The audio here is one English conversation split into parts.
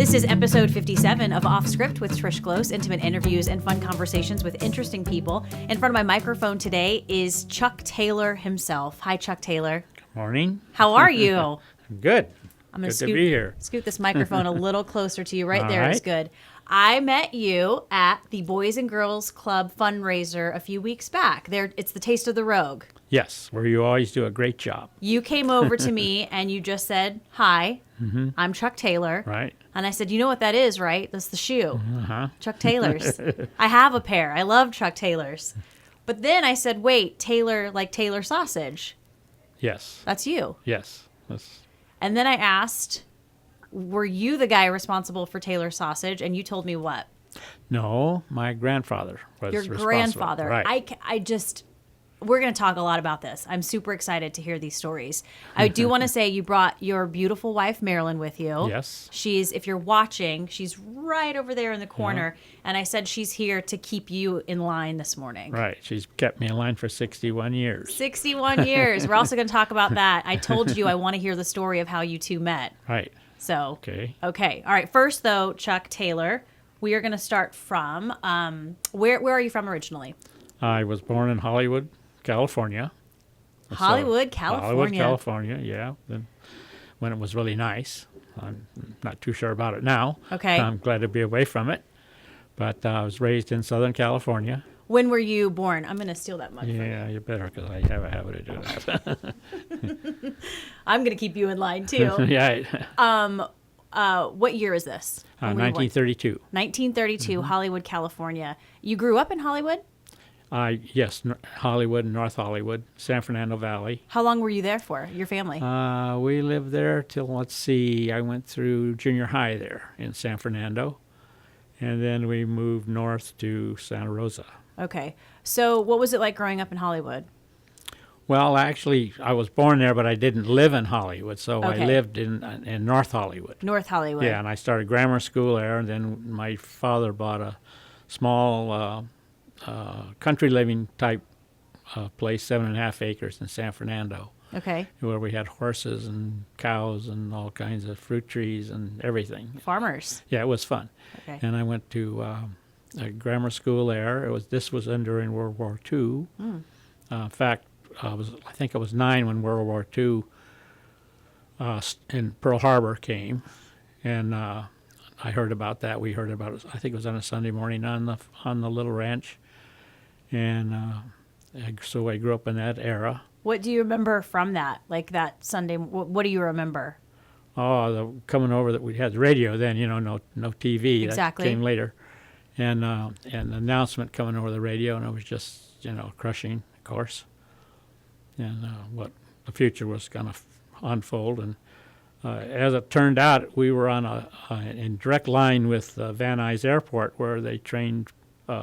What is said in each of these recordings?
This is episode 57 of Off Script with Trish Glose, intimate interviews and fun conversations with interesting people. In front of my microphone today is Chuck Taylor himself. Hi, Chuck Taylor. Good morning. How are you? Good. I'm going to be here. Scoot this microphone a little closer to you. Right All there is right. good. I met you at the Boys and Girls Club fundraiser a few weeks back. It's the Taste of the Rogue. Yes, where you always do a great job. You came over to me and you just said, hi, I'm Chuck Taylor. Right. And I said, you know what that is, right? That's the shoe. Uh-huh. Chuck Taylor's. I have a pair. I love Chuck Taylor's. But then I said, wait, Taylor, like Taylor sausage. Yes. That's you. Yes. That's, And then I asked, were you the guy responsible for Taylor sausage? And you told me what? no, my grandfather was Your responsible. grandfather. Right. We're going to talk a lot about this. I'm super excited to hear these stories. I do want to say you brought your beautiful wife, Marilyn, with you. Yes. If you're watching, she's right over there in the corner. And I said she's here to keep you in line this morning. Right. She's kept me in line for 61 years. 61 years. We're also going to talk about that. I told you I want to hear the story of how you two met. Right. So, Okay. All right. First, though, Chuck Taylor, we are going to start from, where are you from originally? I was born in Hollywood, California. Hollywood, California. Hollywood, California, yeah. Then when it was really nice. I'm not too sure about it now. Okay. I'm glad to be away from it. But I was raised in Southern California. When were you born? I'm going to steal that mug. Yeah, you better, because I have a habit of doing that. I'm going to keep you in line, too. Yeah. What year is this? When were you born? 1932. 1932, Hollywood, California. You grew up in Hollywood? Yes, Hollywood, North Hollywood, San Fernando Valley. How long were you there for, your family? We lived there till, let's see, I went through junior high there in San Fernando. And then we moved north to Santa Rosa. Okay. So what was it like growing up in Hollywood? Well, actually, I was born there, but I didn't live in Hollywood, so Okay. I lived in North Hollywood. North Hollywood. Yeah, and I started grammar school there, and then my father bought a small country living type place, 7.5 acres in San Fernando, Okay. where we had horses and cows and all kinds of fruit trees and everything. Farmers. Yeah, it was fun. Okay. And I went to a grammar school there. This was during World War II. In fact, I think I was 9 when World War II in Pearl Harbor came, and I heard about that. We heard about it. I think it was on a Sunday morning on the little ranch, and so I grew up in that era. What do you remember from that? Like that Sunday, what do you remember? Oh, coming over that we had the radio then. No TV. Exactly. That came later, and the announcement coming over the radio, and it was just crushing, of course. And what the future was going to unfold. And as it turned out, we were on in direct line with Van Nuys Airport, where they trained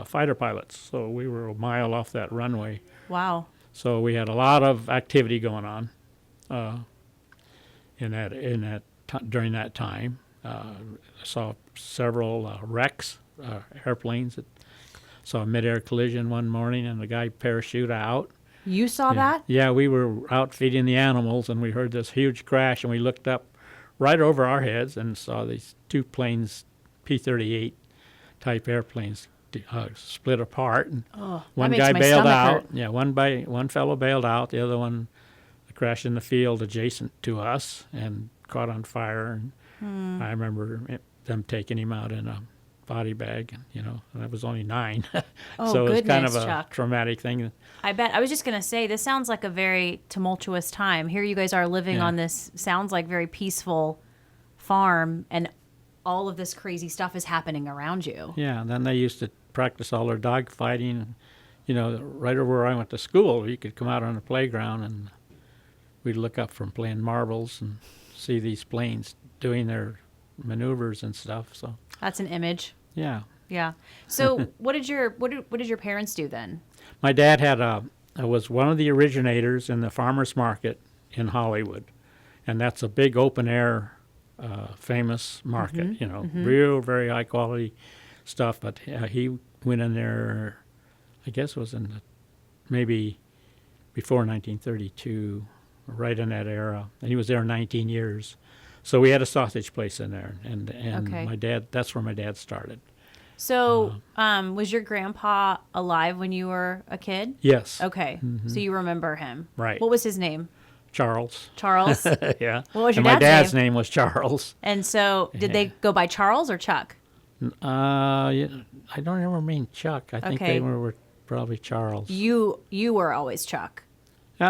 fighter pilots. So we were a mile off that runway. Wow. So we had a lot of activity going on during that time. I saw several wrecks, airplanes. Saw a mid-air collision one morning, and the guy parachuted out. You saw that? Yeah, we were out feeding the animals, and we heard this huge crash, and we looked up right over our heads and saw these two planes, P-38 type airplanes, split apart. And one guy bailed out. Yeah, one fellow bailed out. The other one crashed in the field adjacent to us and caught on fire. And I remember them taking him out in a body bag, and I was only 9. So it was kind of a Chuck. traumatic thing. I bet. I was just going to say, this sounds like a very tumultuous time. Here you guys are living on this, sounds like very peaceful farm, and all of this crazy stuff is happening around you. Yeah, and then they used to practice all their dog fighting. Right over where I went to school, you could come out on the playground, and we'd look up from playing marbles and see these planes doing their maneuvers and stuff. So That's an image. yeah. Yeah. So what did your parents do then? My dad was one of the originators in the farmers market in Hollywood, and that's a big open air, famous market. Real very high quality stuff. But he went in there, I guess it was maybe before 1932, right in that era. And he was there 19 years. So we had a sausage place in there, and Okay. my dad. That's where my dad started. So, was your grandpa alive when you were a kid? Yes. Okay. So you remember him. Right. What was his name? Charles. Charles. Yeah. What was your and my dad's dad's name was Charles. And so, did they go by Charles or Chuck? Yeah, I don't remember Chuck. I think Okay. they were probably Charles. You were always Chuck.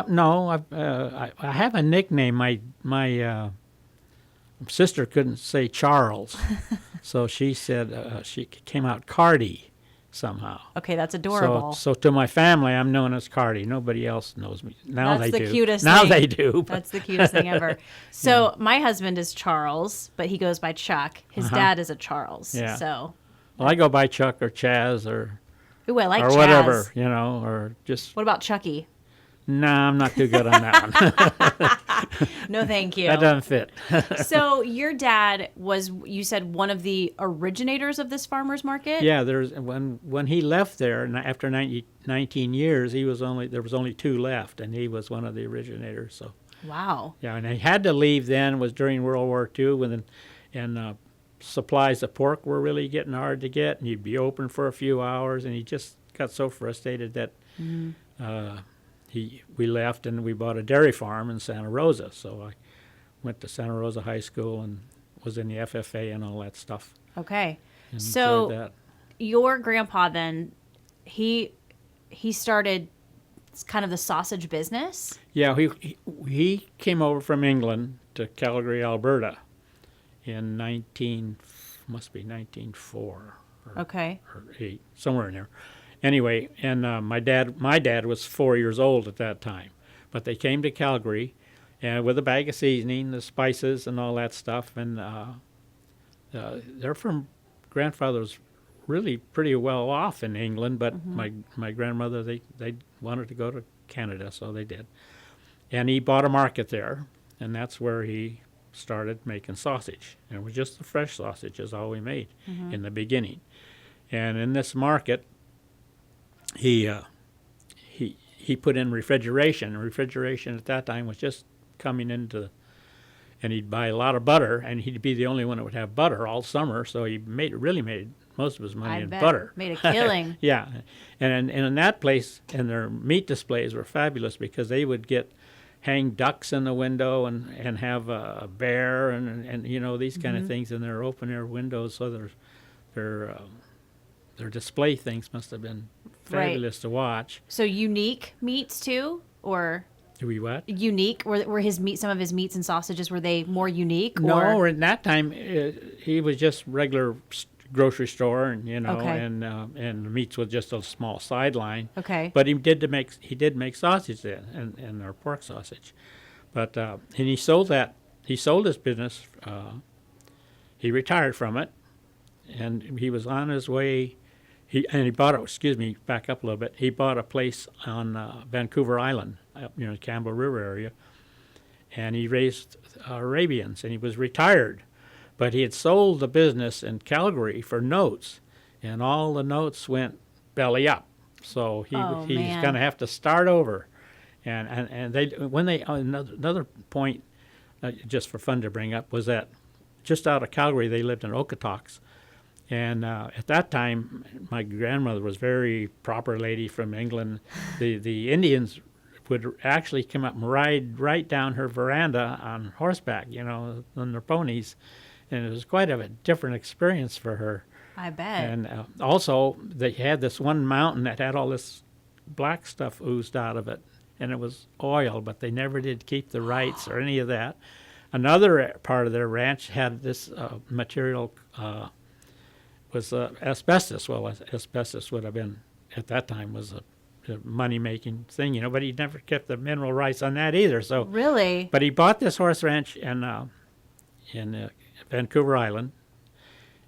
No, I have a nickname. My sister couldn't say Charles, so she said she came out Cardi somehow. Okay, that's adorable. So to my family, I'm known as Cardi. Nobody else knows me. Now That's they the do. cutest now thing. they do. But That's the cutest thing ever. So my husband is Charles, but he goes by Chuck. His dad is a Charles. Yeah. So, well, I go by Chuck or Chaz or ooh, I like or Chaz. whatever, or just. What about Chucky? Nah, I'm not too good on that one. No, thank you. That doesn't fit. So your dad was, you said, one of the originators of this farmers market? Yeah, there's when he left there after 19 years, there was only 2 left, and he was one of the originators. So Wow. yeah, and he had to leave then. Was during World War II, supplies of pork were really getting hard to get, and he'd be open for a few hours, and he just got so frustrated that we left and we bought a dairy farm in Santa Rosa. So I went to Santa Rosa High School and was in the FFA and all that stuff. Okay. And So enjoyed that. your grandpa then, he started kind of the sausage business? Yeah, he came over from England to Calgary, Alberta in 1904 Okay. or 8, somewhere in there. Anyway, and my dad was 4 years old at that time, but they came to Calgary, and with a bag of seasoning, the spices, and all that stuff, and they're from grandfather's really pretty well off in England, but my grandmother they wanted to go to Canada, so they did, and he bought a market there, and that's where he started making sausage, and it was just the fresh sausage is all we made in the beginning, and in this market. He put in refrigeration. Refrigeration at that time was just coming into, and he'd buy a lot of butter, and he'd be the only one that would have butter all summer. So he really made most of his money in butter. Made a killing. Yeah, and in that place, and their meat displays were fabulous because they would hang ducks in the window and have a bear and these kind of things in their open air windows. So their display things must have been fabulous to watch. So unique meats too, or Do we what? unique? Were his meat, some of his meats and sausages, were they more unique? No, or in that time he was just regular grocery store, and Okay. and the meats was just a small sideline. Okay. But he did make sausage then, and our pork sausage. But and he sold that. He sold his business. He retired from it, and he was on his way. He bought back up a little bit. He bought a place on Vancouver Island, up near the Campbell River area, and he raised Arabians, and he was retired. But he had sold the business in Calgary for notes, and all the notes went belly up. So he's man. going to have to start over. And another point, just for fun to bring up, was that just out of Calgary they lived in Okotoks. And at that time, my grandmother was a very proper lady from England. The Indians would actually come up and ride right down her veranda on horseback, on their ponies. And it was quite a different experience for her. I bet. And also, they had this one mountain that had all this black stuff oozed out of it. And it was oil, but they never did keep the rights or any of that. Another part of their ranch had this material was asbestos. Well, asbestos would have been, at that time, was a money-making thing, but he never kept the mineral rights on that either. So Really? But he bought this horse ranch in Vancouver Island,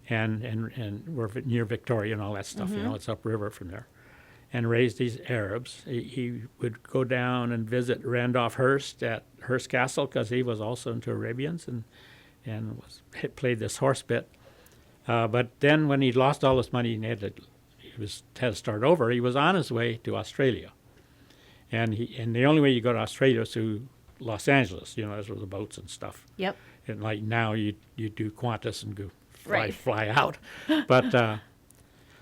and we're near Victoria and all that stuff. It's upriver from there, and raised these Arabs. He would go down and visit Randolph Hearst at Hearst Castle because he was also into Arabians and played this horse bit. But then when he'd lost all his money and had to start over, he was on his way to Australia. And the only way you go to Australia is through Los Angeles. Those were the boats and stuff. Yep. And like now you do Qantas and go Right. fly out. But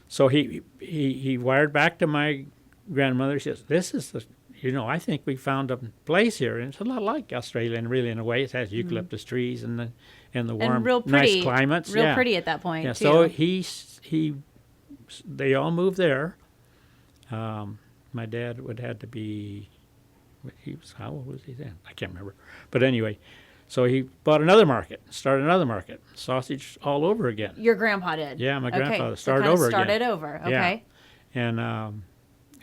so he wired back to my grandmother. She says, "This is the I think we found a place here, and it's a lot like Australia, and really in a way it has eucalyptus trees and the warm, And real pretty, nice climates. real pretty at that point. Yeah. too. So they all moved there. My dad would had to be, how old was he then? I can't remember. But anyway, so he bought another market, started another market, sausage all over again. Your grandpa did. Yeah, my Okay, grandfather so started kinda over again. Started over. Okay. Yeah.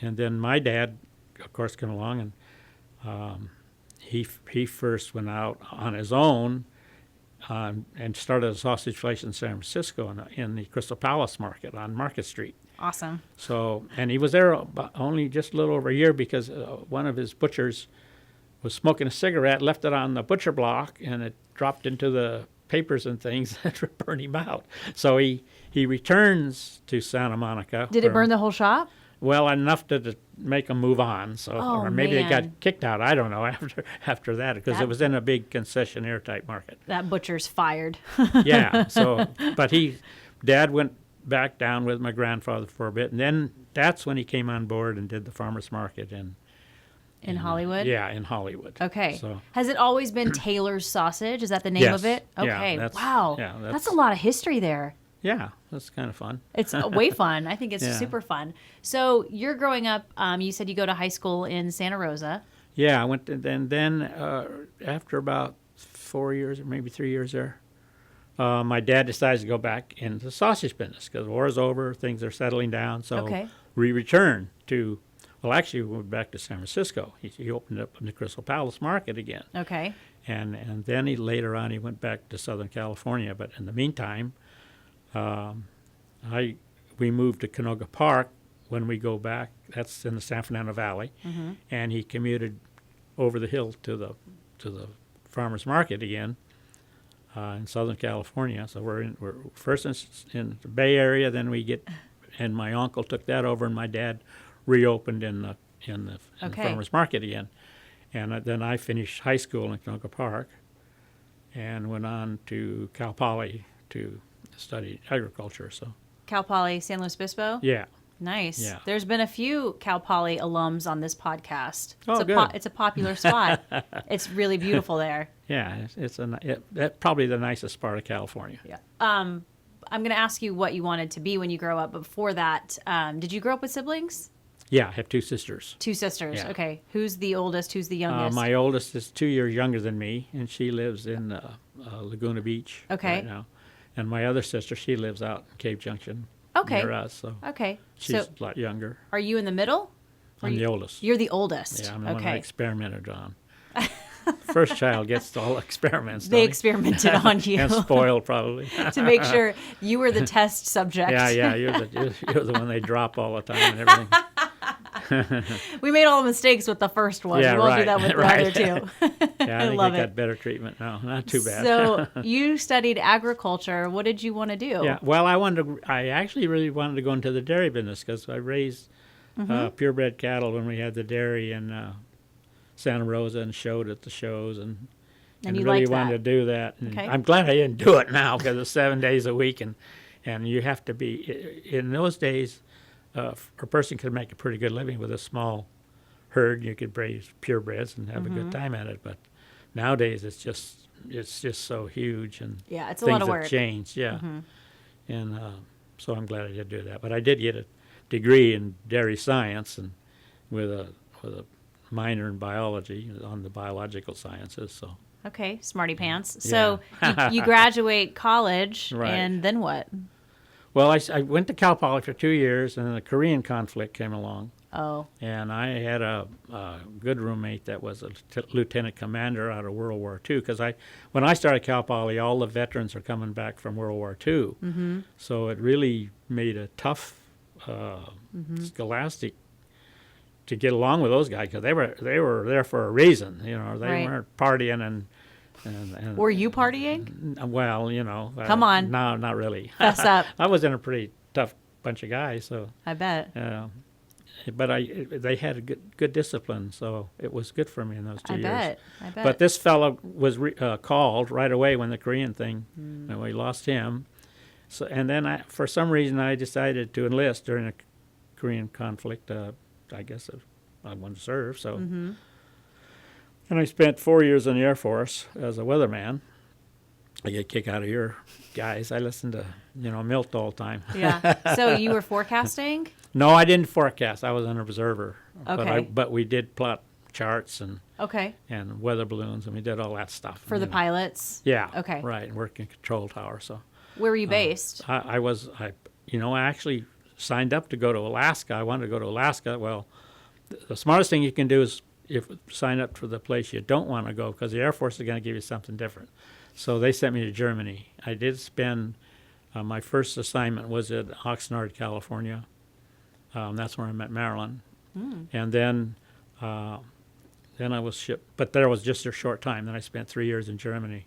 And then my dad, of course, came along, and he first went out on his own and started a sausage place in San Francisco in the Crystal Palace Market on Market Street. Awesome. So, and he was there only just a little over a year because one of his butchers was smoking a cigarette, left it on the butcher block, and it dropped into the papers and things that burned him out. So he returns to Santa Monica. Did it burn the whole shop? Well, enough to make them move on. So, Oh, or maybe they man. got kicked out. I don't know after that because it was in a big concessionaire type market. That butcher's fired. Yeah. So, but Dad went back down with my grandfather for a bit, and then that's when he came on board and did the farmers market In Hollywood? Yeah, in Hollywood. Okay. So Has it always been Taylor's Sausage? Is that the name Yes. of it? Yeah, Okay. that's- Wow. yeah, that's that's- a lot of history there. yeah, that's kind of fun. It's way fun. I think it's Yeah. super fun. So you're growing up, you said you go to high school in Santa Rosa. Yeah, I went to, then after about 4 years or maybe 3 years there, my dad decided to go back into the sausage business because the war is over, things are settling down. So Okay. we returned to, well, actually we went back to San Francisco. He opened up in the Crystal Palace Market again. Okay. And then later on he went back to Southern California. But in the meantime, we moved to Canoga Park when we go back. That's in the San Fernando Valley. Mm-hmm. And he commuted over the hill to the farmers market again in Southern California. So we're first in the Bay Area, then and my uncle took that over, and my dad reopened in the Okay. farmers market again. And then I finished high school in Canoga Park and went on to Cal Poly to study agriculture. So Cal Poly, San Luis Obispo? yeah. Nice. Yeah. There's been a few Cal Poly alums on this podcast. Oh, it's good. It's a popular spot. It's really beautiful there. Yeah, that's probably the nicest part of California. Yeah. I'm going to ask you what you wanted to be when you grow up. But before that, did you grow up with siblings? Yeah, I have two sisters. Two sisters. Yeah. Okay. Who's the oldest? Who's the youngest? My oldest is 2 years younger than me, and she lives in Laguna Beach Okay. right now. And my other sister, she lives out in Cave Junction Okay. near us, so Okay. she's So a lot younger. are you in the middle? I'm the oldest. You're the oldest. Yeah, I'm the one I okay. experimented on. First child gets all experiments. They don't he? experimented on you And spoiled, probably. to make sure you were the test subject. Yeah, you're the one they drop all the time and everything. We made all the mistakes with the first one. Yeah, we won't do right, that with right. the other two. Yeah, I think love they it. got better treatment now. Not too bad. So you studied agriculture. What did you want to do? Yeah, well, I actually really wanted to go into the dairy business because I raised Mm-hmm. purebred cattle when we had the dairy in Santa Rosa and showed at the shows and you really liked wanted that. to do that. And Okay. I'm glad I didn't do it now because it's 7 days a week and you have to be in those days. A person could make a pretty good living with a small herd. You could raise purebreds and have a good time at it. But nowadays it's just so huge and Yeah, it's a things lot of have work. changed. Yeah, and so I'm glad I did do that. But I did get a degree in dairy science and with a minor in biology on the biological sciences. So Okay, smarty pants. So Yeah. you graduate college, Right. and then what? well, I went to Cal Poly for 2 years, and then the Korean conflict came along. Oh, And I had a good roommate that was a lieutenant commander out of World War II. Because when I started Cal Poly, all the veterans are coming back from World War II. Mm-hmm. So it really made a tough scholastic to get along with those guys because they were there for a reason. They Right. weren't partying and were you partying? well, Come on. No, not really. Fess up. I was in a pretty tough bunch of guys, so. I bet. they had a good discipline, so it was good for me in those 2 years. I bet. But this fellow was called right away when the Korean thing, and we lost him. So, and then for some reason, I decided to enlist during the Korean conflict. I guess I wanted to serve, so. Mm-hmm. And I spent 4 years in the Air Force as a weatherman. I get a kick out of your guys. I listen to, Milt all the time. Yeah. So you were forecasting? No, I didn't forecast. I was an observer. Okay. But we did plot charts and Okay. weather balloons, and we did all that stuff. For the pilots? Yeah. Okay. Right, and working control tower. So Where were you based? I actually signed up to go to Alaska. I wanted to go to Alaska. Well, the smartest thing you can do is sign up for the place you don't want to go, because the Air Force is going to give you something different. So they sent me to Germany. I did spend my first assignment was at Oxnard, California. That's where I met Marilyn. And then I was shipped, but there was just a short time. Then I spent 3 years in Germany,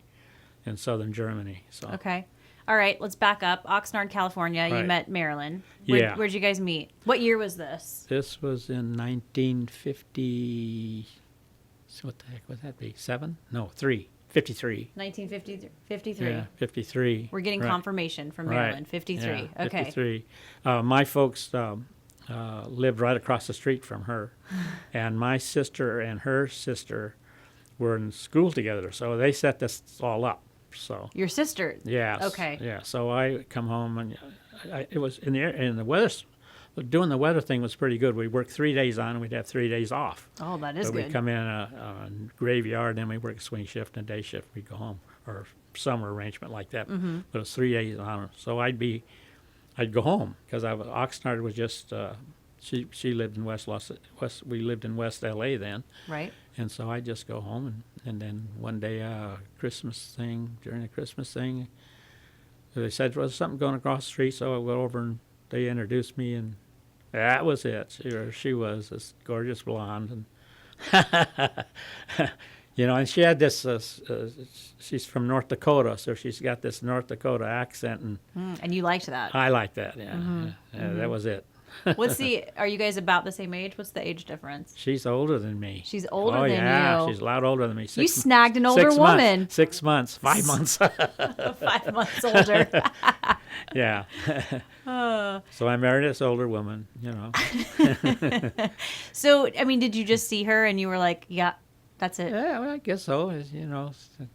in southern Germany. So Okay. All right, let's back up. Oxnard, California. You Right. met Marilyn. Yeah. Where'd you guys meet? What year was this? This was in 1950. So what the heck would that be? 53. 1953. Yeah, 53. We're getting Right. confirmation from Right. Marilyn. 53. Yeah, Okay. 53. My folks lived right across the street from her, and my sister and her sister were in school together, so they set this all up. So Your sister. yes, Okay. yeah. So I come home, and it was in the weather. Doing the weather thing was pretty good. We worked 3 days on, and we'd have 3 days off. Oh, that is So good. we'd come in a graveyard, and then we work a swing shift and a day shift. We'd go home, or summer arrangement like that. Mm-hmm. But it was 3 days on. So I'd go home, because Oxnard was just she lived in West. We lived in West LA then, Right. and so I'd just go home, and then one day during the Christmas thing, they said, "Well, there's something going across the street," so I went over and they introduced me, and that was it. She was this gorgeous blonde, and and she had this. She's from North Dakota, so she's got this North Dakota accent, And you liked that. I like that. Yeah, Mm-hmm. That was it. Are you guys about the same age? What's the age difference? She's older than me. She's older oh, than yeah, you. she's a lot older than me. You snagged an older 6 woman. Months, 6 months, 5 months. 5 months older. Yeah. So I married this older woman, So, I mean, did you just see her and you were like, yeah, that's it? Yeah, well, I guess so.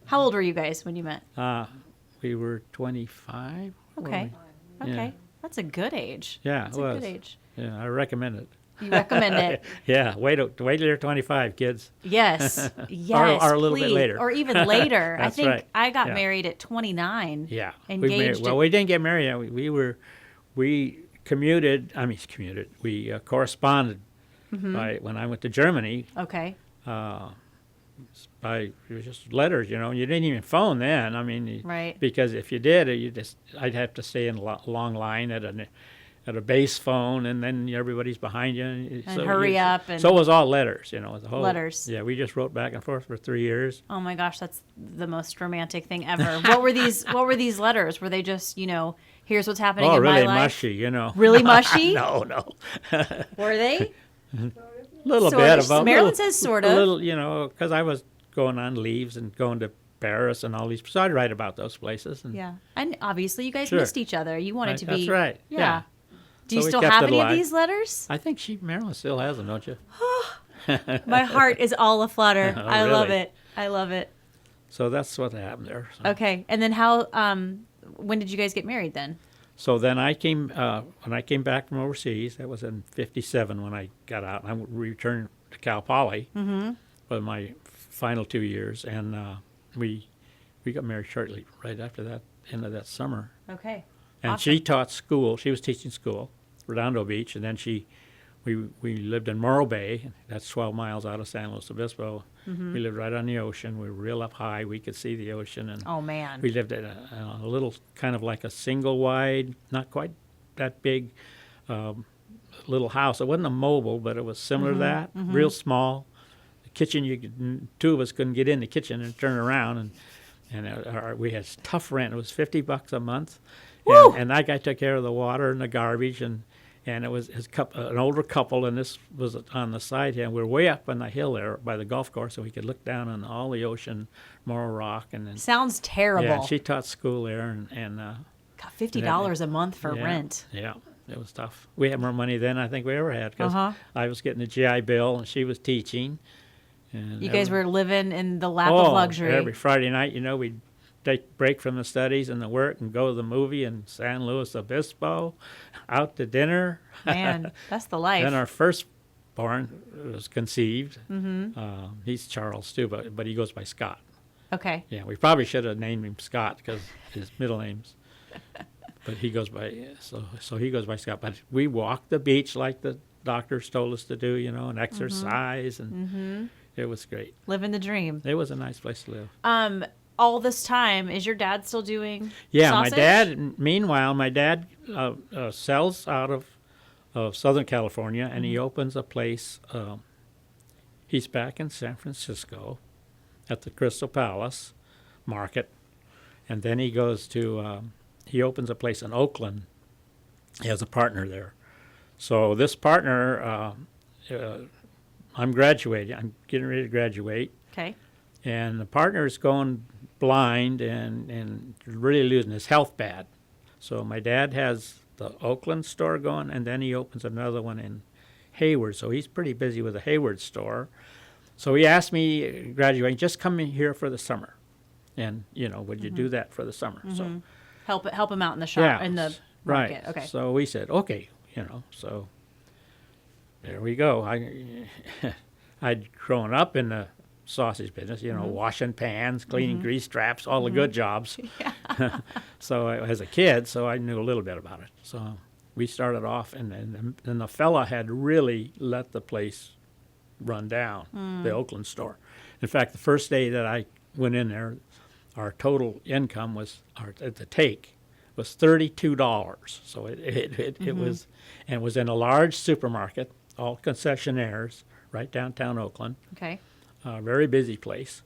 How old were you guys when you met? We were 25. Okay. Okay. Yeah. That's a good age. Yeah, That's it a was. good age. Yeah, I recommend it. You recommend it? Yeah, wait till you're 25, kids. Yes. Yes. Or a little bit please. later. Or even later. I That's think right. I got Yeah. married at 29. Yeah. Engaged. We didn't get married. We commuted. We corresponded when I went to Germany. Okay. It was just letters, You didn't even phone then. Right. Because if you did, I'd have to stay in a long line at a base phone, and then everybody's behind you. And hurry up. So it was all letters, The whole Letters. Yeah, we just wrote back and forth for 3 years. Oh my gosh, that's the most romantic thing ever. What were these letters? Were they just, here's what's happening in really my life? mushy, Really mushy? No. Were they? A little Sort bit of. about Marilyn says sort of. A little, because I was going on leaves and going to Paris and all these. So I'd write about those places. And Yeah. And obviously you guys Sure. missed each other. You wanted to be. That's right. Yeah. Do you So we still kept have it any of alive. these letters? I think Marilyn still has them, don't you? My heart is all aflutter. Oh, I love really? it. I love it. So that's what happened there. So. Okay. And then when did you guys get married then? So then when I came back from overseas, that was in 57 when I got out. I returned to Cal Poly for my final 2 years, and we got married shortly right after that, end of that summer. Okay. And Awesome. she taught school. She was teaching school, Redondo Beach, and then we lived in Morro Bay. That's 12 miles out of San Luis Obispo. We lived right on the ocean. We were real up high. We could see the ocean. And Oh man. we lived at a little, kind of like a single wide, not quite that big, little house. It wasn't a mobile, but it was similar to that, real small. The kitchen, two of us couldn't get in the kitchen and turn around. And we had tough rent. It was $50 a month. Woo! And that guy took care of the water and the garbage. And And it was an older couple, and this was on the side here. And we were way up on the hill there by the golf course, so we could look down on all the ocean, Morro Rock, and then Sounds terrible. yeah, she taught school there, and God, $50 a month for yeah, rent. Yeah, it was tough. We had more money than I think we ever had because Uh-huh. I was getting the GI Bill and she was teaching. And You guys were living in the lap of luxury. Every Friday night, we'd take a break from the studies and the work and go to the movie in San Luis Obispo, out to dinner. Man, that's the life. Then our firstborn was conceived. He's Charles too, but he goes by Scott. Okay. Yeah, we probably should have named him Scott because his middle name's. But he goes by so he goes by Scott. But we walked the beach like the doctors told us to do, and exercise, and it was great. Living the dream. It was a nice place to live. All this time, is your dad still doing Yeah, sausage? Meanwhile, my dad sells out of Southern California, and he opens a place. He's back in San Francisco at the Crystal Palace Market, and then he goes to he opens a place in Oakland. He has a partner there. So this partner, I'm graduating. I'm getting ready to graduate. Okay. And the partner is going blind and really losing his health bad. So my dad has the Oakland store going, and then he opens another one in Hayward. So he's pretty busy with the Hayward store. So he asked me, graduating, just come in here for the summer. And, would you do that for the summer? So Help him out in the shop, in the market. right. Okay. So we said, okay, so there we go. I'd grown up in the sausage business, washing pans, cleaning grease traps, all the good jobs. Yeah. So as a kid, so I knew a little bit about it. So we started off, and then the fella had really let the place run down, the Oakland store. In fact, the first day that I went in there, our total income was at the take was $32. So it was, and it was in a large supermarket, all concessionaires, right downtown Oakland. Okay. Very busy place.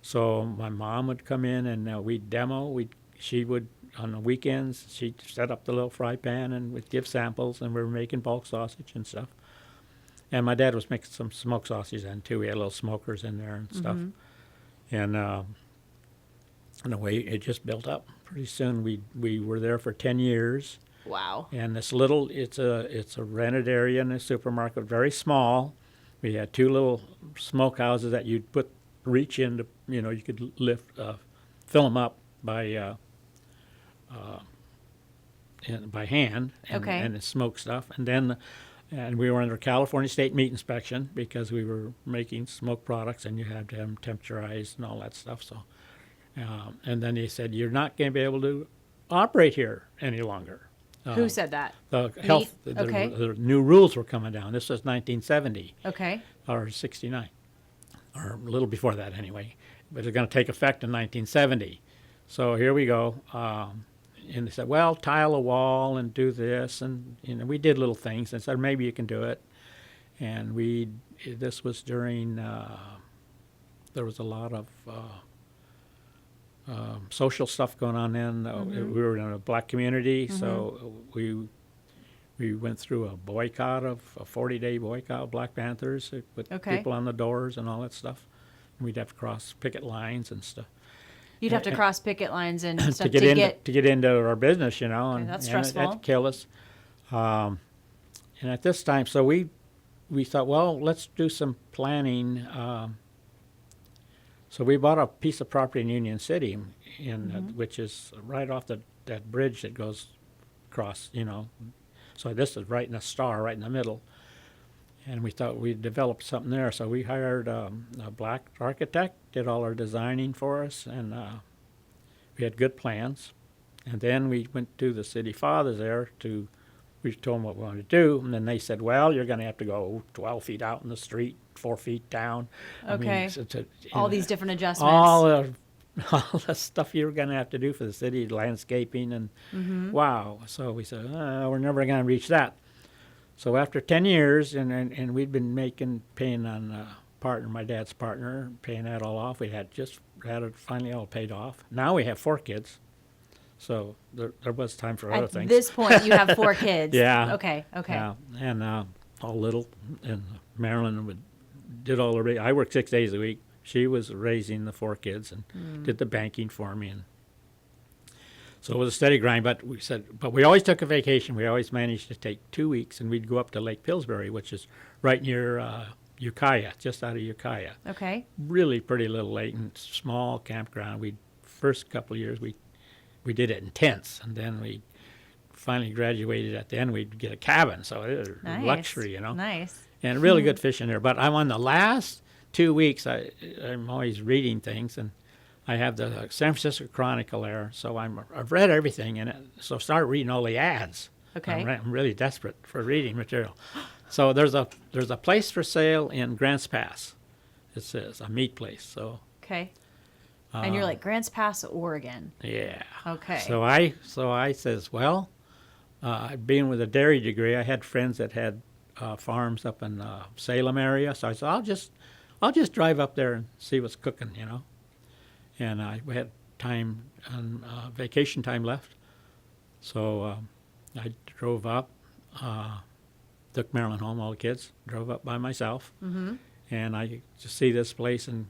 So my mom would come in and we'd demo. She would, on the weekends, she'd set up the little fry pan and would give samples, and we were making bulk sausage and stuff. And my dad was making some smoked sausage then too. We had little smokers in there and stuff. And the way it just built up. Pretty soon we were there for 10 years. Wow. And this little, it's a rented area in the supermarket, very small. We had two little smokehouses that you'd reach into, you could fill them up by hand and smoke stuff. And we were under California State Meat Inspection because we were making smoked products, and you had to have them temperaturized and all that stuff. So, and then they said, you're not going to be able to operate here any longer. Who said that? The health, Okay. the new rules were coming down. This was 1970 Okay. or 69, or a little before that anyway. But it's going to take effect in 1970. So here we go. And they said, well, tile a wall and do this. And we did little things and said, maybe you can do it. And this was during, there was a lot of social stuff going on then. We were in a black community, so we went through a 40-day boycott of Black Panthers. They put people on the doors and all that stuff. And we'd have to cross picket lines and stuff. You'd have to cross picket lines and stuff to get into our business, and that's and stressful. that'd kill us. And at this time, so we thought, well, let's do some planning. So we bought a piece of property in Union City, which is right off that bridge that goes across, So this is right in a star, right in the middle. And we thought we'd develop something there. So we hired a black architect, did all our designing for us, and we had good plans. And then we went to the city fathers there we told them what we wanted to do, and then they said, well, you're going to have to go 12 feet out in the street, 4 feet down. Okay. All these different adjustments. All the stuff you're going to have to do for the city, landscaping, and wow. So we said, we're never going to reach that. So after 10 years, and we'd been paying on my dad's partner, paying that all off. We had it finally all paid off. Now we have 4 kids. So there was time for other At things. this point, you have 4 kids. Yeah. Okay. Yeah, and all little. And Marilyn did all the. I worked 6 days a week. She was raising the 4 kids and did the banking for me, and so it was a steady grind. But we always took a vacation. We always managed to take 2 weeks, and we'd go up to Lake Pillsbury, which is right near Ukiah, just out of Ukiah. Okay. Really pretty little lake and small campground. First couple of years we did it in tents, and then we finally graduated. At the end, we'd get a cabin, so it was Nice. luxury, you know. Nice. And really good fishing there. But I'm on the last 2 weeks. I'm always reading things, and I have the San Francisco Chronicle there, so I've read everything in it. So I started reading all the ads. Okay. I'm really desperate for reading material. So there's a place for sale in Grants Pass. It says a meat place. So Okay. And you're like Grants Pass, Oregon. yeah. Okay. So I says, well, being with a dairy degree, I had friends that had farms up in Salem area. So I said, I'll just drive up there and see what's cooking, you know. And we had time on vacation time left, so I drove up, took Marilyn home, all the kids, drove up by myself, and I just see this place in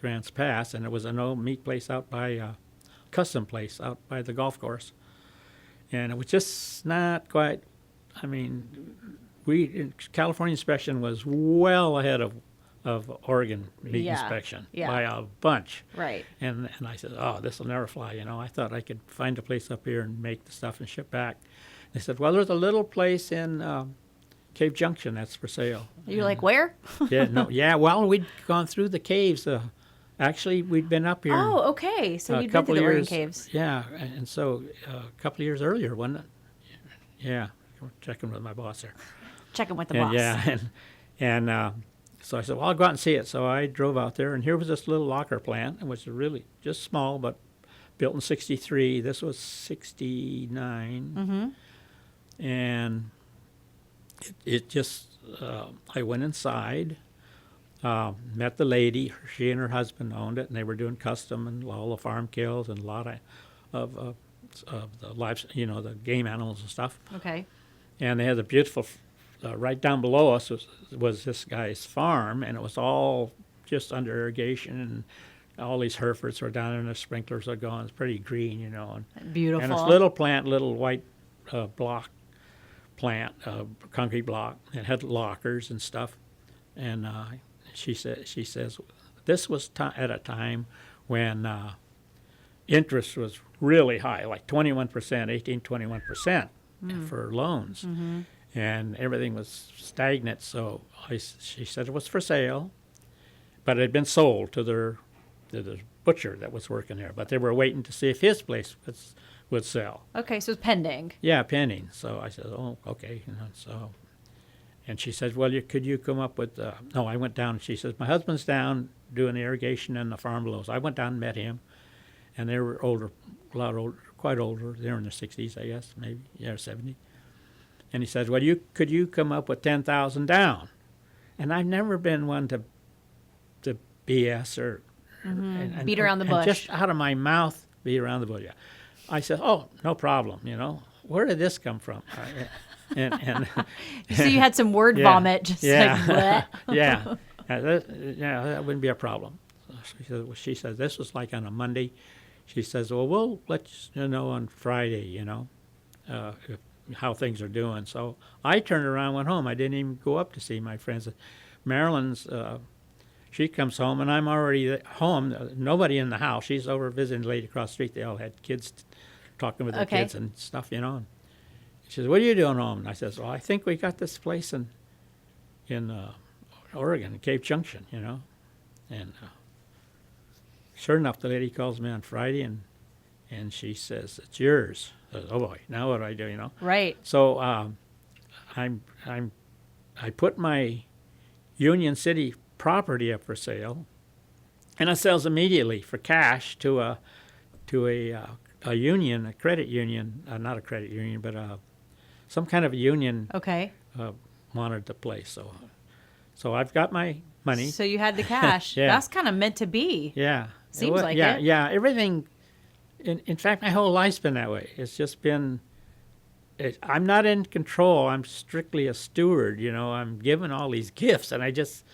Grants Pass, and it was an old meat place out by custom place out by the golf course, and it was just not quite. I mean, California inspection was well ahead of Oregon meat inspection by a bunch. Right. And I said, oh, this will never fly. You know, I thought I could find a place up here and make the stuff and ship back. They said, well, there's a little place in Cave Junction that's for sale. You're like, where? Well, we'd gone through the caves. Actually, we'd been up here. Oh, okay. So you'd been couple to the Oregon years, caves. Yeah, and so a couple of years earlier, wasn't it? Yeah, checking with my boss there. Checking with the And, boss. yeah, and so I said, well, I'll go out and see it. So I drove out there, and here was this little locker plant. It was really just small, but built in '63. This was '69. Mm-hmm. And it just, I went inside, met the lady. She and her husband owned it, and they were doing custom and all the farm kills and a lot of the lives, you know, the game animals and stuff. Okay. And they had a beautiful, right down below us was this guy's farm, and it was all just under irrigation, and all these Herefords were down there, and the sprinklers are going. It's pretty green, you know. Beautiful. And this little plant, little white block plant, concrete block, it had lockers and stuff. And she says, this was at a time when interest was really high, like 21%, 21% for loans. Mm-hmm. And everything was stagnant. So she said it was for sale, but it had been sold to the butcher that was working there. But they were waiting to see if his place would sell. Okay, so it's pending. Yeah, pending. So I said, oh, okay. You know, and she said, well, could you come up with, no, I went down, and she says, my husband's down doing the irrigation and the farm below. So I went down and met him, and they were older, a lot older, quite older. They were in their 60s, I guess, maybe, 70. And he said, well, could you come up with $10,000 down? And I've never been one to BS or and beat around the bush. Just out of my mouth, beat around the bush. Yeah. I said, oh, no problem. You know, where did this come from? So you had some word vomit, just like what? Yeah, that wouldn't be a problem. So she said this was like on a Monday. She says, well, we'll let you know on Friday, you know, how things are doing. So I turned around and went home. I didn't even go up to see my friends. Marilyn's, she comes home, and I'm already home. Nobody in the house. She's over visiting the lady across the street. They all had kids talking with their kids and stuff, you know. And she says, what are you doing home? And I says, well, I think we got this place in Oregon, Cave Junction, you know. And sure enough, the lady calls me on Friday, and she says, it's yours. I said, oh, boy, now what do I do, you know? Right. So I put my Union City property up for sale, and it sells immediately for cash to a union, a credit union, not a credit union, but some kind of a union. Okay. Wanted the place, so I've got my money. So you had the cash. Yeah. That's kind of meant to be. Yeah. Seems like yeah, it. Yeah, everything In fact, my whole life's been that way. It's just been. I'm not in control. I'm strictly a steward. I'm given all these gifts, and it just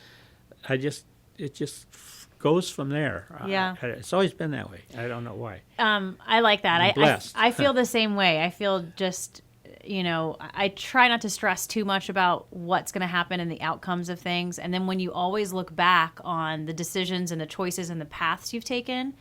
goes from there. Yeah. It's always been that way. I don't know why. I like that. I'm blessed. I feel the same way. I feel just, I try not to stress too much about what's going to happen and the outcomes of things. And then when you always look back on the decisions and the choices and the paths you've taken,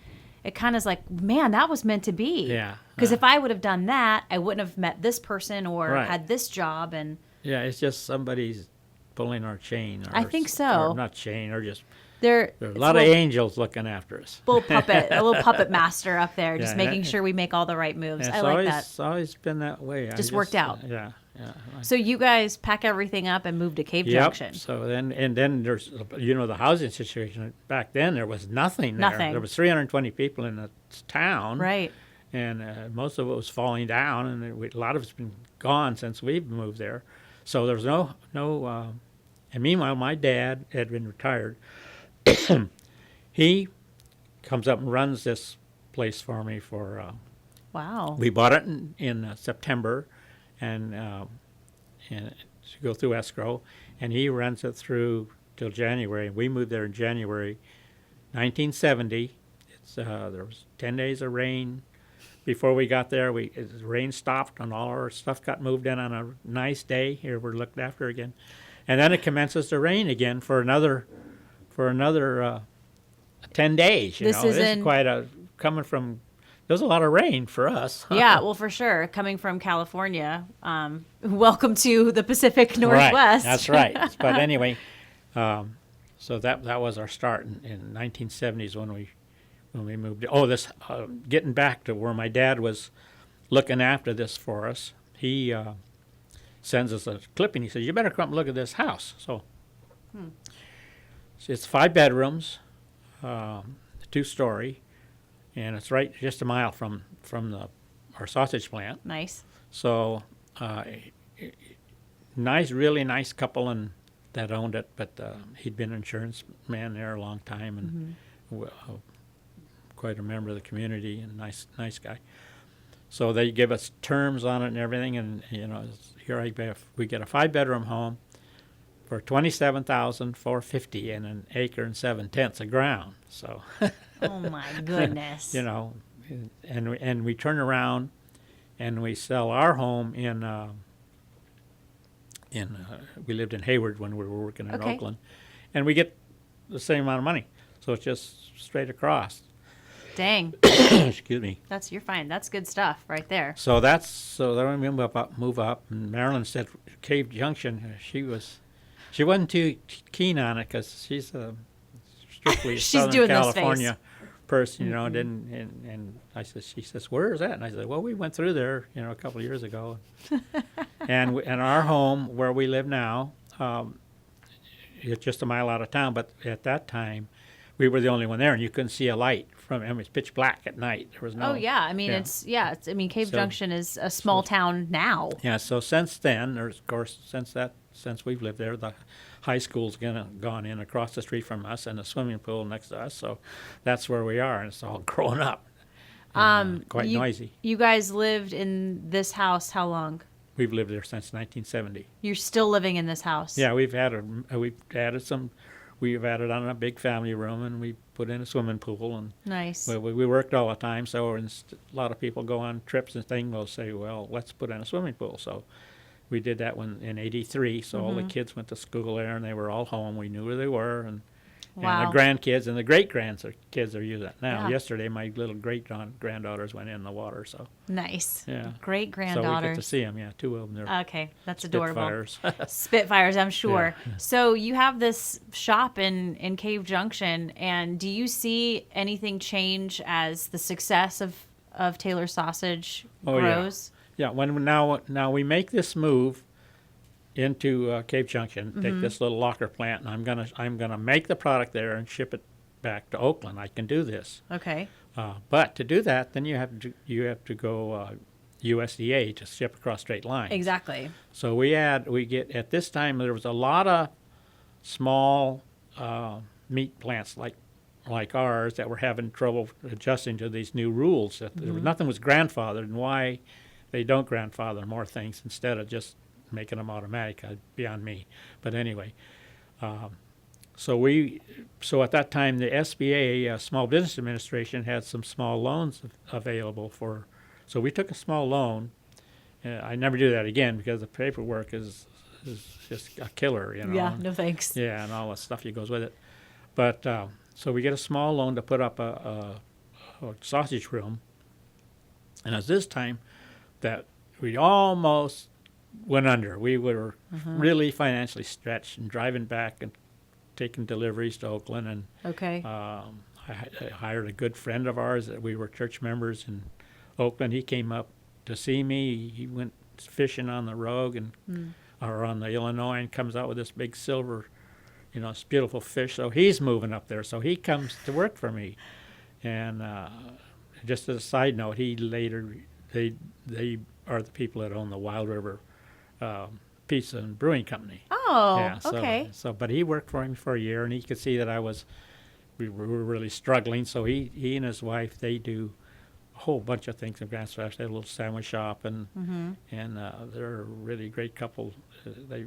it kind of is like, man, that was meant to be. Yeah. Because if I would have done that, I wouldn't have met this person or Right. had this job. And Yeah, it's just somebody's pulling our chain. I think so. Or not chain, or just there's a lot of angels looking after us. a little puppet master up there, just Yeah, making sure we make all the right moves. And I like that. It's always been that way. Just worked out. Yeah. So you guys pack everything up and move to Cave Yep. Junction. So then there's the housing situation back then. There was nothing there. Nothing. There was 320 people in the town, Right. and most of it was falling down, and a lot of it's been gone since we've moved there. So there was no. And meanwhile, my dad had been retired. He comes up and runs this place for me for. Wow. We bought it in September, and to go through escrow, and he runs it through till January. We moved there in January, 1970. There was 10 days of rain before we got there. The rain stopped, and all our stuff got moved in on a nice day. Here we're looked after again, and then it commences to rain again for another 10 days. This is quite coming from. There's a lot of rain for us. Yeah, well, for sure. Coming from California, welcome to the Pacific Northwest. Right, that's right. But anyway, so that was our start in 1970s when we moved. This getting back to where my dad was looking after this for us. He sends us a clipping. He says, "You better come and look at this house." So it's 5 bedrooms, 2-story. And it's right just a mile from our sausage plant. Nice. So, really nice couple that owned it, but he'd been an insurance man there a long time, and quite a member of the community, and nice guy. So they give us terms on it and everything, and we get a 5-bedroom home for $27,450 and an acre and 7/10 of ground. So. Oh my goodness. And we turn around and we sell our home we lived in Hayward when we were working in Oakland, and we get the same amount of money. So it's just straight across. Dang. Excuse me. You're fine. That's good stuff right there. So then we move up, and Marilyn said Cave Junction. She wasn't too keen on it because she's strictly Southern California person, and she says, "Where is that?" And I said, "Well, we went through there, a couple of years ago." and our home where we live now, it's just a mile out of town, but at that time we were the only one there, and you couldn't see a light it was pitch black at night. There was no. Oh yeah, I mean Cave Junction is a small town now. Yeah, so since then, of course, since we've lived there, the high school's gone in across the street from us, and the swimming pool next to us. So that's where we are, and it's all grown up. And, quite noisy. You guys lived in this house how long? We've lived there since 1970. You're still living in this house? Yeah, we've added on a big family room, and we put in a swimming pool, and nice. We worked all the time, so a lot of people go on trips and things. They'll say, "Well, let's put in a swimming pool." So we did that in '83. So all the kids went to school there, and they were all home. We knew where they were, and wow. the grandkids and the great-grandkids are using it now. Yeah. Yesterday, my little great-granddaughters went in the water. So nice. Yeah. Great-granddaughters. So we get to see them. Yeah, 2 of them. They're okay, that's adorable. Spitfires. Spitfires, I'm sure. Yeah. So you have this shop in Cave Junction, and do you see anything change as the success of Taylor Sausage grows? Yeah. Now we make this move into Cave Junction, take this little locker plant, and I'm gonna make the product there and ship it back to Oakland. I can do this. Okay. But to do that, then you have to go USDA to ship across state lines. Exactly. So we get at this time there was a lot of small meat plants like like ours that were having trouble adjusting to these new rules. That there was, nothing was grandfathered, and why they don't grandfather more things instead of just making them automatic, beyond me. But anyway, so at that time the SBA, Small Business Administration, had some small loans available for. So we took a small loan. I never do that again because the paperwork is just a killer, you know. Yeah, no thanks. Yeah, and all the stuff that goes with it. But so we get a small loan to put up a sausage room, and at this time that we almost went under. We were really financially stretched and driving back and taking deliveries to Oakland. And Okay. I hired a good friend of ours that we were church members in Oakland. He came up to see me. He went fishing on the Rogue or on the Illinois and comes out with this big silver, this beautiful fish. So he's moving up there. So he comes to work for me. And just as a side note, they are the people that own the Wild River Pizza and Brewing Company. Oh, Yeah, okay. But he worked for him for a year, and he could see that we were really struggling. So he and his wife, they do a whole bunch of things in Grand Traverse. They have a little sandwich shop, and they're a really great couple. They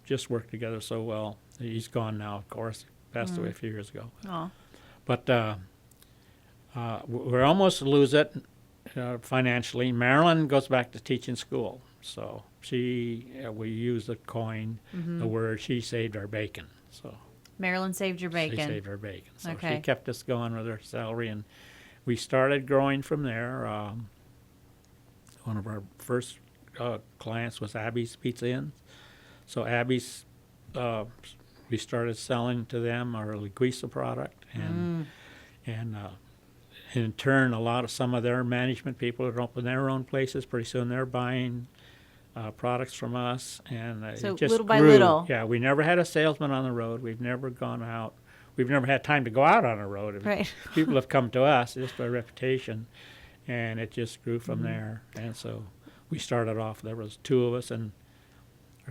just work together so well. He's gone now, of course. Passed away a few years ago. Oh. But we're almost to lose it financially. Marilyn goes back to teaching school. So we use the coin, the word, she saved our bacon. So Marilyn saved your bacon. she saved our bacon. So Okay. she kept us going with her salary, and we started growing from there. One of our first clients was Abby's Pizza Inn. So Abby's, we started selling to them our Linguiça product, and in turn, some of their management people had opened their own places. Pretty soon, they're buying products from us, and So it just little by grew. little. Yeah, we never had a salesman on the road. We've never gone out. We've never had time to go out on the road. Right. People have come to us just by reputation, and it just grew from there. And so we started off. There was two of us or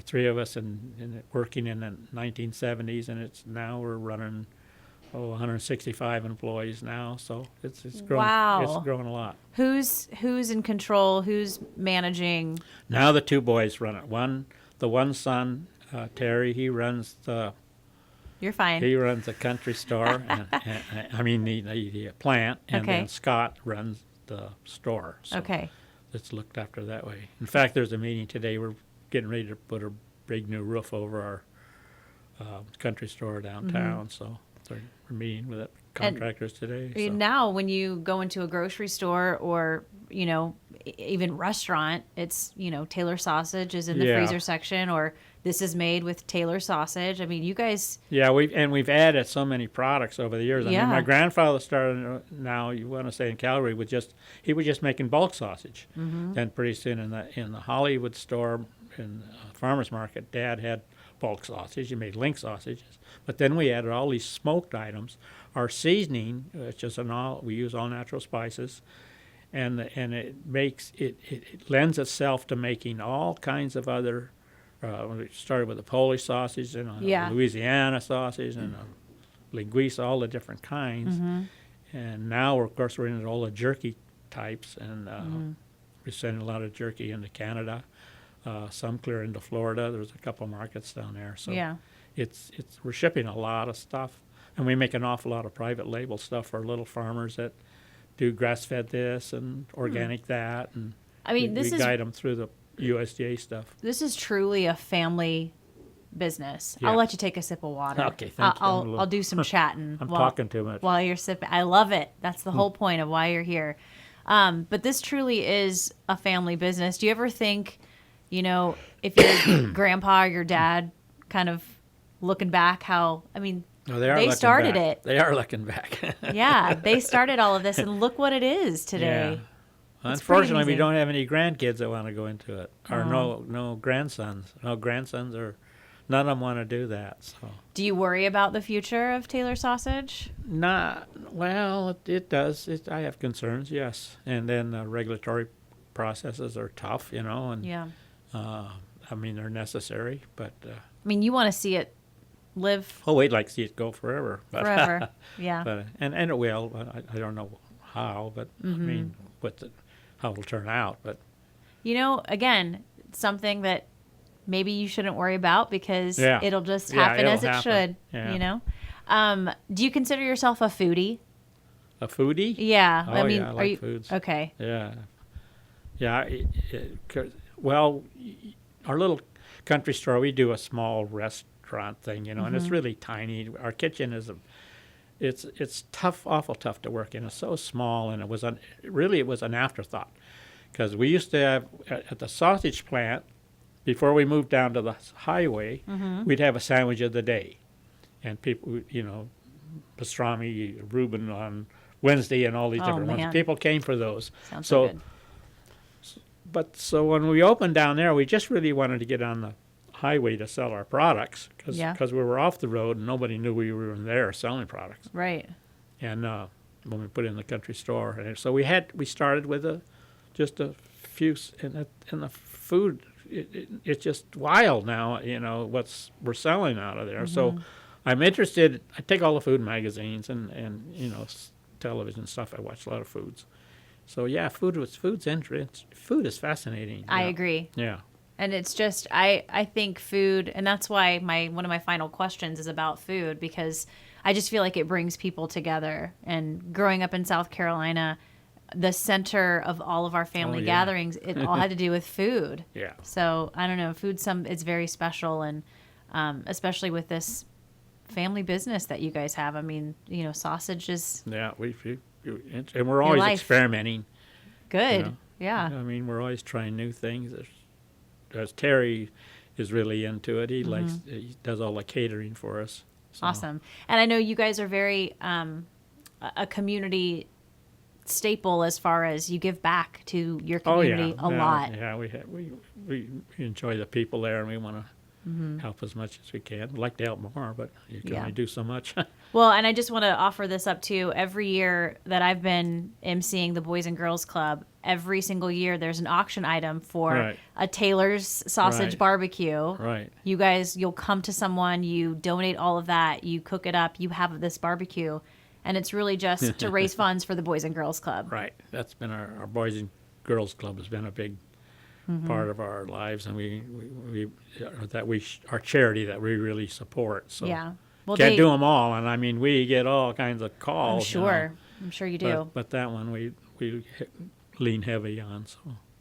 three of us, and working in the 1970s, and now we're running 165 employees now. So it's grown. Wow. It's grown a lot. Who's in control? Who's managing? Now the two boys run it. The one son, Terry, he runs the You're fine. country store, and I mean the plant, and Okay. then Scott runs the store. So Okay. it's looked after that way. In fact, there's a meeting today. We're getting ready to put a big new roof over our country store downtown. So we're meeting with contractors today. So. Now, when you go into a grocery store or even restaurant, it's Taylor sausage is in the freezer section, or this is made with Taylor sausage. I mean, you guys. Yeah, we've added so many products over the years. I mean, my grandfather started. Now you want to say in Calgary he was just making bulk sausage. Then pretty soon in the Hollywood store in farmers market, Dad had bulk sausage. He made link sausages, but then we added all these smoked items. Our seasoning, which is we use all natural spices, and it makes it lends itself to making all kinds of other. We started with a Polish sausage and a Louisiana sausage and a Linguiça, all the different kinds. And now, of course, we're into all the jerky types, and we're sending a lot of jerky into Canada, some clear into Florida. There's a couple markets down there. So we're shipping a lot of stuff, and we make an awful lot of private label stuff for little farmers that do grass-fed this and organic that, and I mean, we guide them through the USDA stuff. This is truly a family business. Yeah. I'll let you take a sip of water. Okay, thank you. I'll do some chatting. I'm talking too much. While you're sipping. I love it. That's the whole point of why you're here. But this truly is a family business. Do you ever think, if your grandpa or your dad kind of looking back, they started it. They are looking back. Yeah, they started all of this, and look what it is today. Yeah. Unfortunately, we don't have any grandkids that want to go into it, or no grandsons. No grandsons, or none of them want to do that. So. Do you worry about the future of Taylor sausage? Well, it does. I have concerns, yes. And then the regulatory processes are tough, and Yeah. I mean they're necessary, but. I mean, you want to see it live Oh, we'd like to see it go forever. But, forever. Yeah. but and it will. But I don't know how. But I mean, how it'll turn out. But Again, something that maybe you shouldn't worry about because Yeah. it'll just Yeah, happen it'll as it happen. should. Yeah. Do you consider yourself a foodie? a foodie. Yeah. Oh, I mean, yeah, I are like you foods. okay? Yeah. Yeah. Well, our little country store, we do a small restaurant thing, and it's really tiny. Our kitchen is it's tough, awful tough to work in. It's so small, and it was an afterthought, because we used to have at the sausage plant before we moved down to the highway, we'd have a sandwich of the day, and people, pastrami, Reuben on Wednesday, and all these different man. ones. People came for those. Sounds so good. So when we opened down there, we just really wanted to get on the highway to sell our products because we were off the road and nobody knew we were in there selling products. Right. And when we put it in the country store, and so we started with just a few, and the food, it's just wild now. We're selling out of there. So I'm interested. I take all the food magazines and television stuff. I watch a lot of foods. So yeah, food's interesting. Food is fascinating. I agree. Yeah. And it's just I think food, and that's why one of my final questions is about food, because I just feel like it brings people together. And growing up in South Carolina, the center of all of our family gatherings, it all had to do with food. Yeah. So I don't know, it's very special, and especially with this family business that you guys have. I mean, sausage is Yeah, and we're always life. experimenting. good. Yeah. I mean, we're always trying new things. As Terry is really into it. He does all the catering for us. So. Awesome. And I know you guys are very a community staple as far as you give back to your community a lot. Yeah, we enjoy the people there, and we want to help as much as we can. We'd like to help more, but you can only do so much. Well, and I just want to offer this up too. Every year that I've been emceeing the Boys and Girls Club, every single year there's an auction item for a Taylor's sausage barbecue. Right. You guys, you'll come to someone, you donate all of that, you cook it up, you have this barbecue, and it's really just to raise funds for the Boys and Girls Club. Right. That's been our Boys and Girls Club has been a big part of our lives, and our charity that we really support. So Yeah. Well, can't do them all, and I mean we get all kinds of calls. I'm sure. I'm sure you do. But that one we lean heavy on. So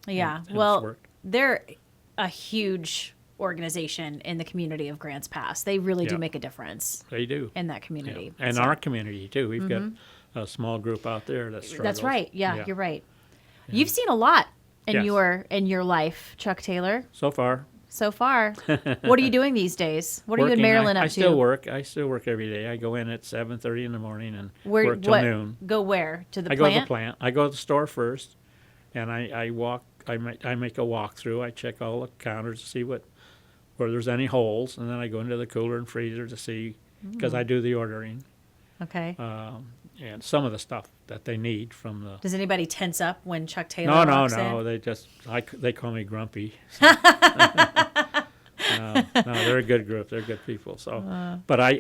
Yeah. it's Well, worked. they're a huge organization in the community of Grants Pass. They really do make a difference They do. in that community. And So- our community too. We've got a small group out there that struggles. That's right. Yeah, you're right. You've seen a lot in Yes. your life, Chuck Taylor, So far. so far. What are you doing these days? What are you and Working. Marilyn up I to? still work. I still work every day. I go in at 7:30 in the morning and work till noon. Go where? To the I plant? go to the plant. I go to the store first, and I walk. I make a walkthrough. I check all the counters to see where there's any holes, and then I go into the cooler and freezer to see, because I do the ordering, Okay. and some of the stuff that they need from the. Does anybody tense up when Chuck Taylor walks in? No. They call me grumpy. So. No, they're a good group. They're good people. So, but I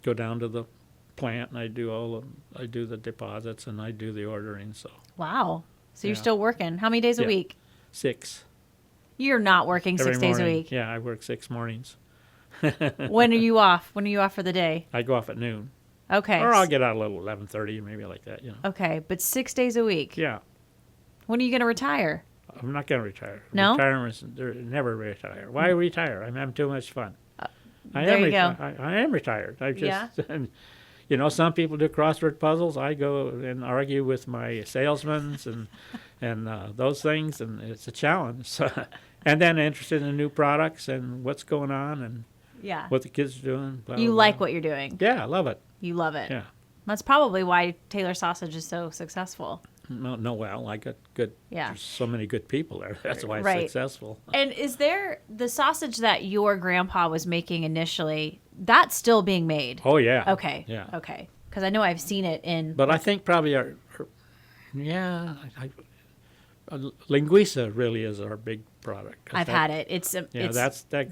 go down to the plant and I do the deposits and I do the ordering. So Wow. So you're Yeah. still working. How many days a Yeah. week? 6 You're not working every 6 days a morning. week. Yeah, I work 6 mornings. When are you off? When are you off for the day? I go off at noon, Okay. or I'll get out a little 11:30, maybe like that. Okay, but 6 days a week. Yeah, When are you going to retire? I'm not going to retire. No? Retirements, never retire. Why retire? I'm having too much fun. there you go. I am retired. I just, Yeah. some people do crossword puzzles. I go and argue with my salesmen and those things, and it's a challenge. So, and then interested in new products and what's going on and Yeah. what the kids are doing. Blah, You blah, like blah. what you're doing. Yeah, I love it. You love it. Yeah. That's probably why Taylor Sausage is so successful. No, well, I got good. Yeah. There's so many good people there. That's why it's Right. successful. And is there the sausage that your grandpa was making initially, that's still being made? Oh yeah. Okay. Yeah. Okay. Because I know I've seen it in. But I think probably linguiça really is our big product. I've had it. It's that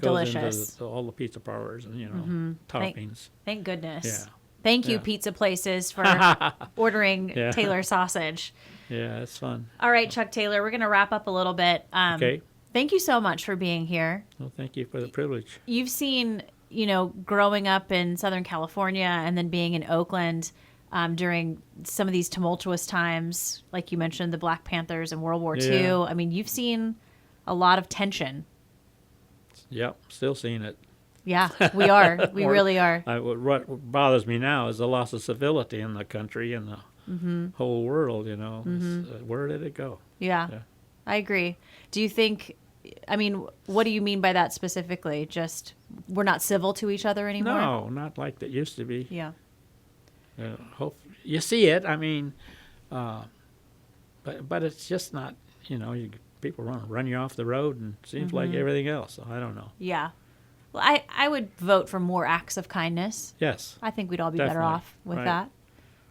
goes delicious. into all the pizza parlors and toppings. Thank goodness. Yeah. Thank you, pizza places, for ordering Taylor sausage. Yeah, it's fun. All right, Chuck Taylor, we're going to wrap up a little bit. Okay. Thank you so much for being here. Well, thank you for the privilege. You've seen, growing up in Southern California and then being in Oakland during some of these tumultuous times, like you mentioned, the Black Panthers and World War II. I mean, you've seen a lot of tension. Yep, still seeing it. Yeah, we are. We really are. What bothers me now is the loss of civility in the country and the whole world, where did it go? Yeah, I agree. Do you think, what do you mean by that specifically? Just we're not civil to each other anymore? No, not like that used to be. Yeah. You see it, but it's just not, people run you off the road and it seems like everything else, so I don't know. Yeah. Well, I would vote for more acts of kindness. Yes. I think we'd all be definitely. better off with that.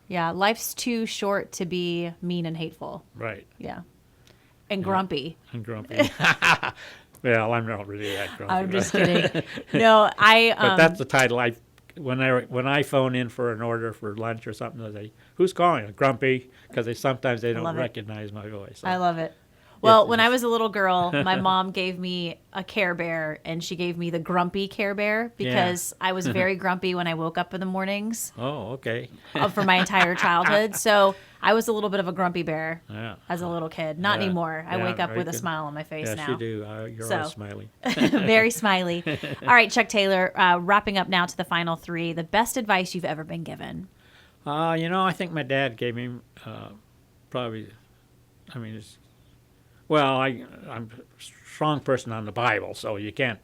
Yeah, life's too short to be mean and hateful. Right. Yeah. And grumpy. And grumpy. Well, I'm not really that grumpy. I'm just kidding. No, but that's the title. When I phone in for an order for lunch or something, they say, "Who's calling?" Grumpy, because sometimes they don't recognize my voice. So. I love it. Well, when I was a little girl, my mom gave me a Care Bear, and she gave me the Grumpy Care Bear because I was very grumpy when I woke up in the mornings. Oh, okay. For my entire childhood. So I was a little bit of a grumpy bear as a little kid. Not anymore. I wake up with a smile on my face now. Yes, you do. You're always smiley. Very smilely. All right, Chuck Taylor, wrapping up now to the final three. The best advice you've ever been given? I think my dad gave me probably, I'm a strong person on the Bible, so you can't,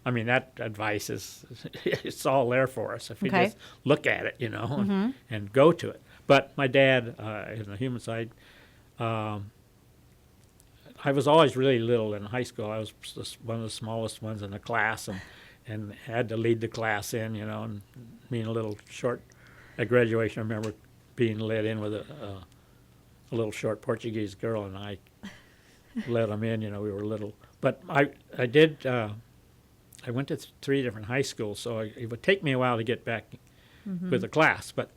that advice is, it's all there for us if we just look at it, and go to it. But my dad, in the human side, I was always really little in high school. I was one of the smallest ones in the class and had to lead the class in, and being a little short at graduation. I remember being led in with a little short Portuguese girl, and I let them in, we were little. But I went to 3 different high schools, so it would take me a while to get back with the class. But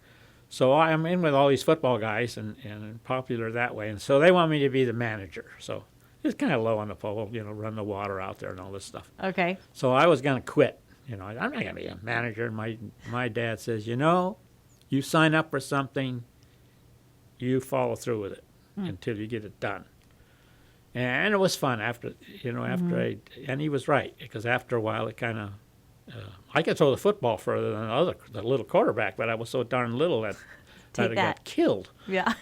so I'm in with all these football guys and popular that way. And so they want me to be the manager. So it's kind of low on the pole, run the water out there and all this stuff. Okay. So I was going to quit. I'm not going to be a manager. And my dad says, you sign up for something, you follow through with it until you get it done. And it was fun after and he was right, because after a while it kind of, I could throw the football further than the little quarterback, but I was so darn little that I got killed. Yeah.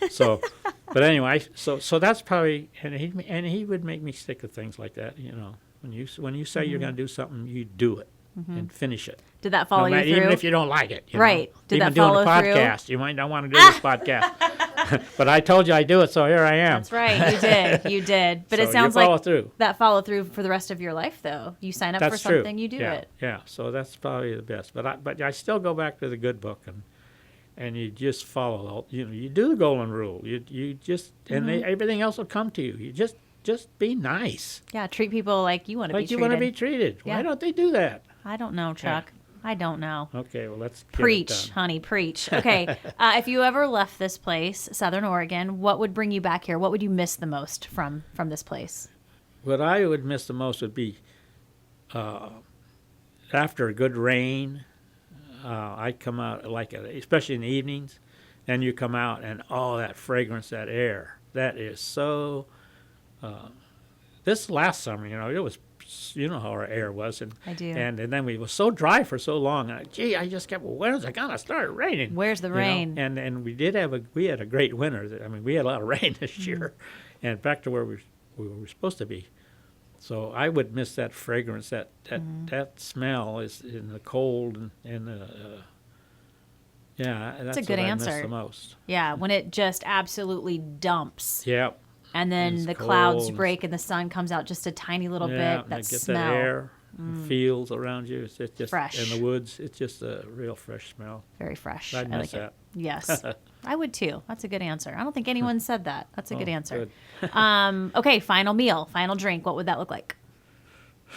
But anyway, so that's probably, and he would make me stick to things like that. When you say you're going to do something, you do it and finish it. Did that follow you through? Even if you don't like it. Right. Did even that follow doing a podcast, you might not want to do this podcast. But I told you I do it, so here I am. That's right. You did. But so it sounds like that follow through for the rest of your life, though. You sign up for something, you do it. Yeah. So that's probably the best. But I still go back to the good book and you just follow. You do the golden rule. You just and everything else will come to you. You just be nice. Yeah. Treat people like you want to be treated. Like you want to be treated. Yeah. Why don't they do that? I don't know, Chuck. Yeah. I don't know. Okay, well, let's preach, honey, preach. Okay, if you ever left this place, Southern Oregon, what would bring you back here? What would you miss the most from this place? What I would miss the most would be after a good rain. I'd come out especially in the evenings, and you come out and that fragrance, that air, that is so. This last summer, it was. You know how our air was, and I do. And then we was so dry for so long. And I just kept, when's it gonna start raining? Where's the rain? And we had a great winter. We had a lot of rain this year, and back to where we were supposed to be. So I would miss that fragrance, that smell is in the cold and that's a good answer. I miss the most. Yeah, when it just absolutely dumps. Yep. And then the clouds break and the sun comes out just a tiny little bit. That smell. That air, fields around you. It's just fresh. In the woods, it's just a real fresh smell. Very fresh. I miss that. Yes. I would too. That's a good answer. I don't think anyone said that. That's a good answer. Good. Okay, final meal, final drink. What would that look like?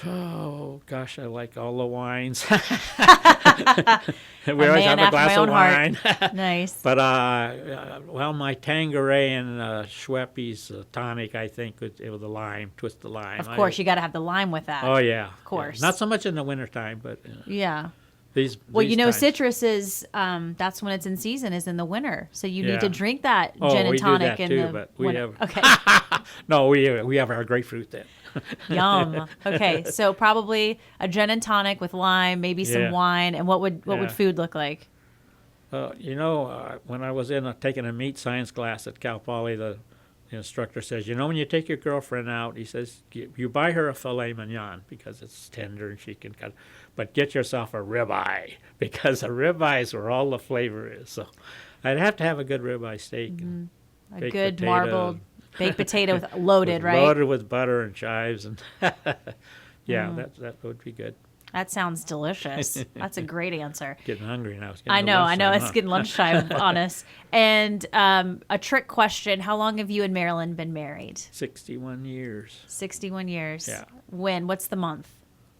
Oh, gosh, I like all the wines. A We always man have a after glass my of own wine. heart. Nice. But, well, my Tanqueray and Schweppes tonic, I think, with the lime, twist the lime. Of course, you got to have the lime with that. Oh, yeah. Of course. Not so much in the wintertime, but Yeah. Well, citrus is, that's when it's in season, is in the winter. So you need to Yeah. drink that Oh, gin and we do tonic that in too, the but we winter. have- Okay. No, we have our grapefruit then. Yum. Okay, so probably a gin and tonic with lime, maybe some Yeah. wine. And what would Yeah. food look like? When I was taking a meat science class at Cal Poly, the instructor says, when you take your girlfriend out, he says, you buy her a filet mignon because it's tender and she can cut, but get yourself a ribeye because a ribeye is where all the flavor is. So I'd have to have a good ribeye steak. And A baked good potato, marbled baked potato with loaded, right? Loaded with butter and chives. And yeah, that would be good. That sounds delicious. That's a great answer. Getting hungry now. It's I know. lunchtime, It's getting lunchtime on us. And a trick question: how long have you and Marilyn been married? 61 years. 61 years. Yeah. When? What's the month?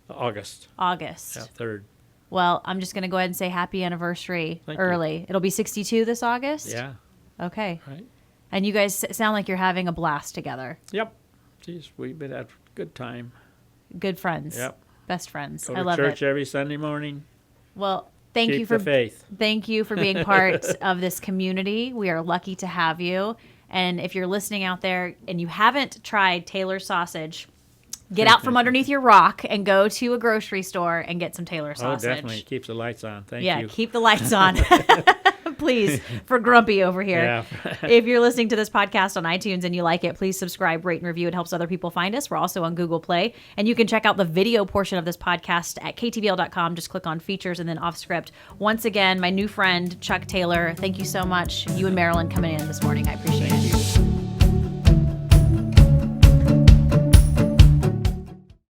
August. August. Yeah, 3rd. Well, I'm just going to go ahead and say happy anniversary Thank you. early. It'll be 62 this August? Yeah. Okay. Right. And you guys sound like you're having a blast together. Yep. Geez, we've been at a good time. Good friends. Yep. Best friends. Go I to love church it. every Sunday morning. Well, thank Keep you for the faith. Thank you for being part of this community. We are lucky to have you. And if you're listening out there and you haven't tried Taylor sausage, get out from underneath your rock and go to a grocery store and get some Taylor sausage. Oh, definitely. Keeps the lights on. Thank you. Yeah, keep the lights on. Please, for Grumpy over here. Yeah. If you're listening to this podcast on iTunes and you like it, please subscribe, rate, and review. It helps other people find us. We're also on Google Play. And you can check out the video portion of this podcast at ktvl.com. Just click on features and then off script. Once again, my new friend, Chuck Taylor, thank you so much. You and Marilyn coming in this morning. I appreciate it.